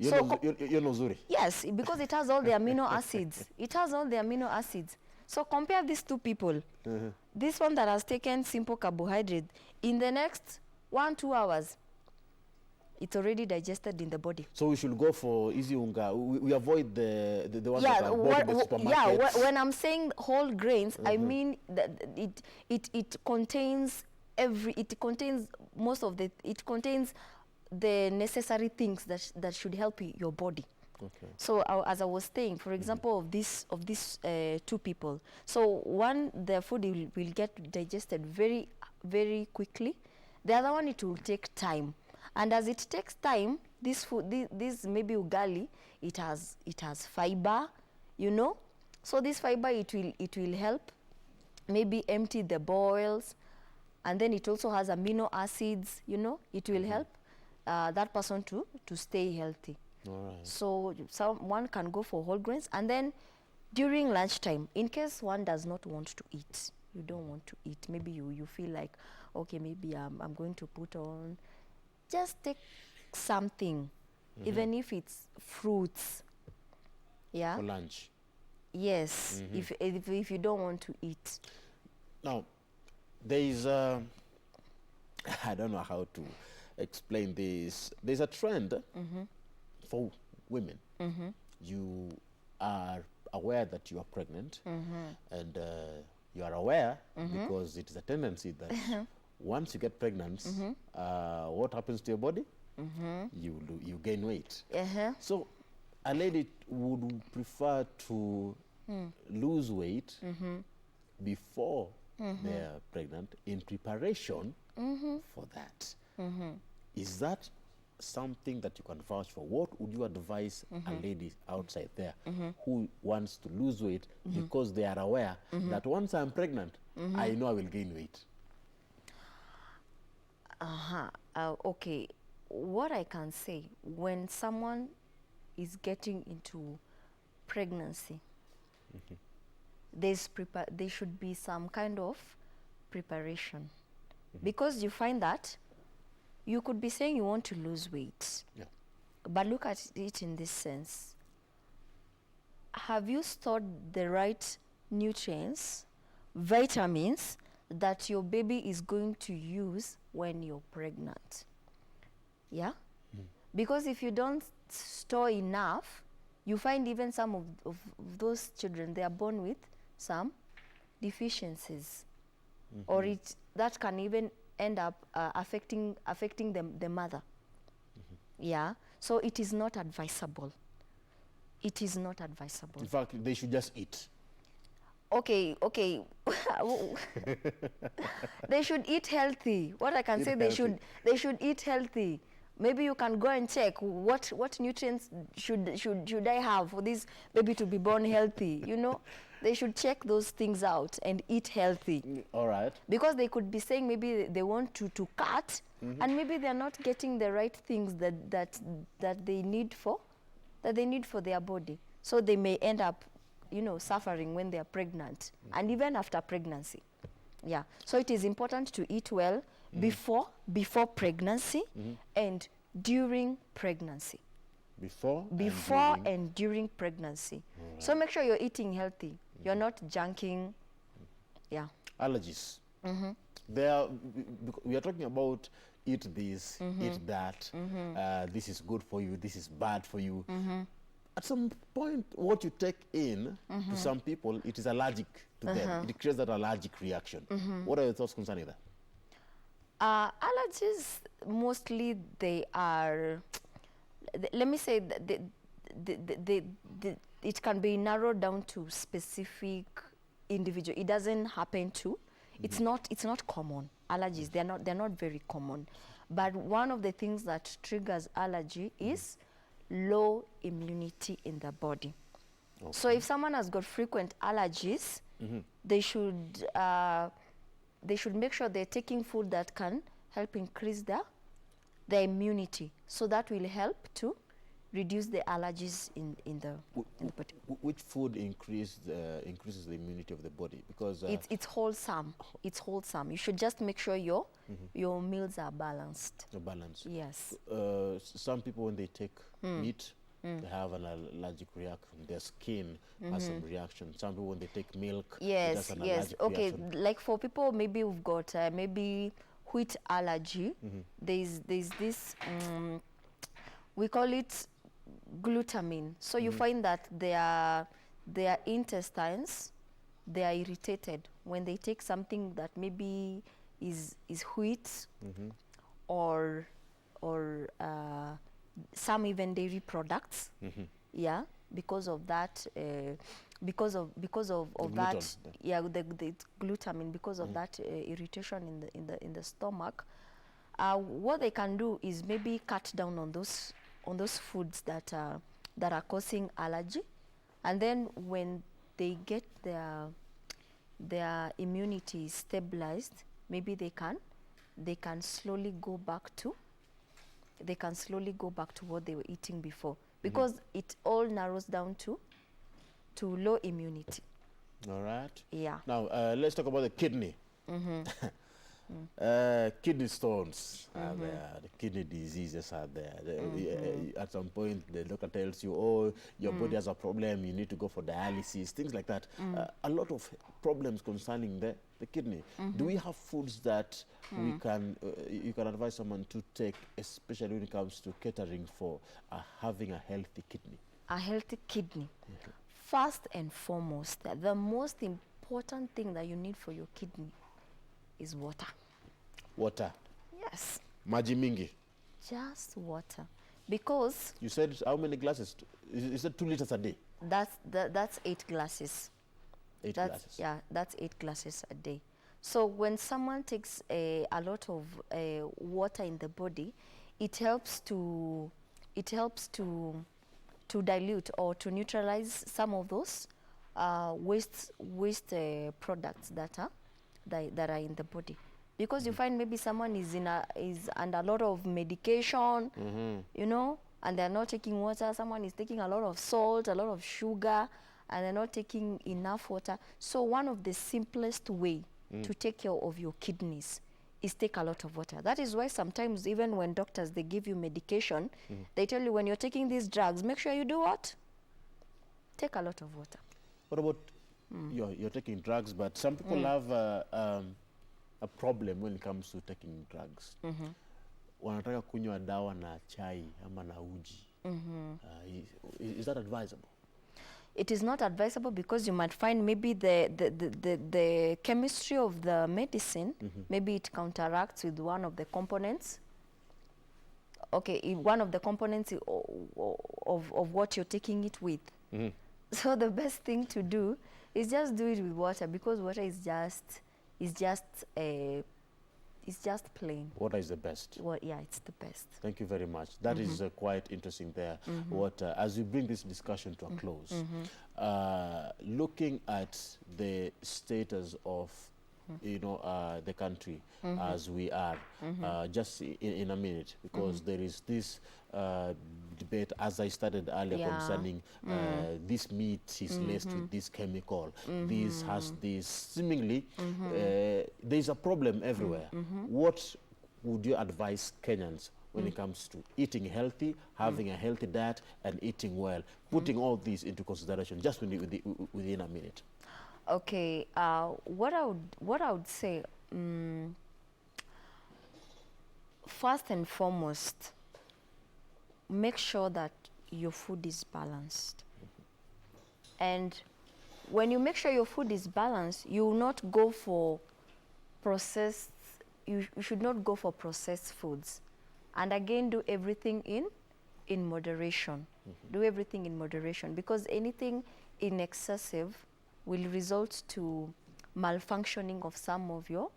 So nzuri. Yes, because it has all the amino acids. It has all the amino acids. So compare these two people. This one that has taken simple carbohydrate, in the next 1-2 hours, It's already digested in the body. So we should go for easy unga. We avoid the ones Yeah, that are bought in the supermarkets. when I'm saying whole grains, I mean that it contains it contains the necessary things that should help your body. Okay. So as I was saying, for example, of these two people, so one, their food will get digested very, very quickly. The other one, it will take time, and as it takes time, this food, this maybe ugali, it has fiber, you know. So this fiber, it will help maybe empty the boils, and then it also has amino acids, you know. It will help that person to stay healthy. All right. So one can go for whole grains, and then during lunchtime, in case one does not want to eat, you don't want to eat, maybe you feel like, okay, maybe I'm going to put on, just take something, even if it's fruits. Yeah. For lunch. Yes. If you don't want to eat. Now, there is I don't know how to explain this. There's a trend for women. You are aware that you are pregnant, and you are aware because it is a tendency that once you get pregnant, what happens to your body? You gain weight. So a lady would prefer to lose weight before they're pregnant in preparation for that. Is that something that you can vouch for? What would you advise a lady outside there who wants to lose weight because they are aware that once I'm pregnant, I know I will gain weight? Okay. What I can say, when someone is getting into pregnancy, there should be some kind of preparation, because you find that you could be saying you want to lose weight, but look at it in this sense: have you stored the right nutrients, vitamins that your baby is going to use when you're pregnant? Yeah. Because if you don't store enough, you find even some of those children, they are born with some deficiencies, or that can even end up affecting the mother. Yeah. So it is not advisable. It is not advisable. In fact, they should just eat. Okay. They should eat healthy. What I can say, they should eat healthy. Maybe you can go and check what nutrients should I have for this baby to be born healthy. You know, they should check those things out and eat healthy. All right. Because they could be saying maybe they want to cut, and maybe they're not getting the right things that they need for their body. So they may end up, you know, suffering when they are pregnant and even after pregnancy. Yeah. So it is important to eat well before pregnancy and during pregnancy. Before and during pregnancy. Right. So make sure you're eating healthy. You're not junking. Yeah. Allergies. We are talking about eat this, eat that. This is good for you. This is bad for you. At some point, what you take in, to some people, it is allergic to them. It creates that allergic reaction. What are your thoughts concerning that? Allergies, mostly they are, let me say, it can be narrowed down to specific individual. It doesn't happen to, it's not common. Allergies, they're not very common. But one of the things that triggers allergy is low immunity in the body. Okay. So if someone has got frequent allergies, they should make sure they're taking food that can help increase their immunity. So that will help to reduce the allergies in the body. Which food increases the immunity of the body? Because it's wholesome. It's wholesome. You should just make sure your meals are balanced. Balanced. Yes. Some people, when they take meat, they have an allergic reaction. Their skin has some reaction. Some people, when they take milk, yes, it has an allergic okay. reaction. Like for people, maybe who've got wheat allergy, there's this, we call it glutamine. So you find that their intestines, they are irritated when they take something that maybe is wheat, or some even dairy products. Yeah, because of that, because of that, yeah, the glutamine, because of that irritation in the stomach. What they can do is maybe cut down on those foods that are causing allergy, and then when they get their immunity stabilized, maybe they can slowly go back to what they were eating before, because it all narrows down to low immunity. All right. Yeah. Now, let's talk about the kidney. Kidney stones are there, the kidney diseases are there. At some point, the doctor tells you, oh, your body has a problem, you need to go for dialysis, things like that. A lot of problems concerning the kidney. Do we have foods that we can, you can advise someone to take, especially when it comes to catering for having a healthy kidney? A healthy kidney. First and foremost, the most important thing that you need for your kidney is water. Water? Yes. Maji mingi? Just water. Because... You said how many glasses? Is it 2 liters a day? That's 8 glasses. 8 glasses? Yeah, that's 8 glasses a day. So when someone takes a lot of water in the body, it helps to dilute or to neutralize some of those waste products that are in the body, because you find maybe someone is under a lot of medication, you know, and they're not taking water. Someone is taking a lot of salt, a lot of sugar, and they're not taking enough water. So one of the simplest way to take care of your kidneys is take a lot of water. That is why sometimes even when doctors, they give you medication, they tell you when you're taking these drugs, make sure you do what? Take a lot of water. What about you're taking drugs, but some people have a problem when it comes to taking drugs. Wanataka kunywa dawa na chai ama na uji. Is that advisable? It is not advisable, because you might find maybe the chemistry of the medicine, maybe it counteracts with one of the components. Okay, one of the components of what you're taking it with. So the best thing to do is just do it with water, because water is just plain. Water is the best. Well, yeah, it's the best. Thank you very much. That is quite interesting there. What as we bring this discussion to a close, looking at the status of the country as we are, just in a minute, because there is this debate, as I started earlier, concerning this meat is laced with this chemical, this has this, seemingly there's a problem everywhere. What would you advise Kenyans when it comes to eating healthy, having a healthy diet, and eating well, putting all these into consideration, just within a minute? Okay, what I would say, first and foremost, make sure that your food is balanced. And when you make sure your food is balanced, you will not go for processed, you should not go for processed foods. And again, do everything in moderation. Do everything in moderation, because anything in excessive will result to malfunctioning of some of your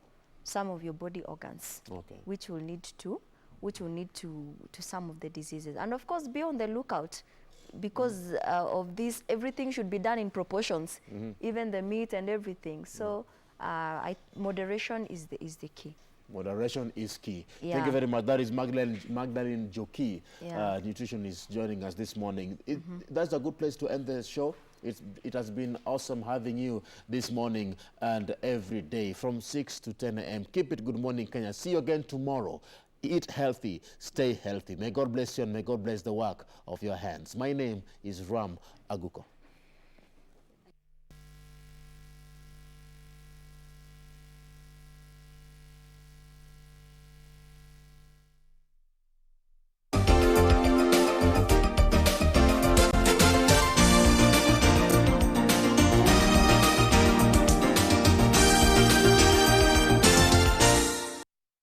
body organs, which will lead to some of the diseases. And of course, be on the lookout, because of this, everything should be done in proportions, even the meat and everything. So moderation is the key. Moderation is key. Thank you very much. That is Magdalene Njoki, nutritionist, joining us this morning. That's a good place to end the show. It has been awesome having you this morning and every day from 6 to 10 a.m. Keep it. Good morning, Kenya. See you again tomorrow. Eat healthy, stay healthy. May God bless you, and may God bless the work of your hands. My name is Ram Aguko.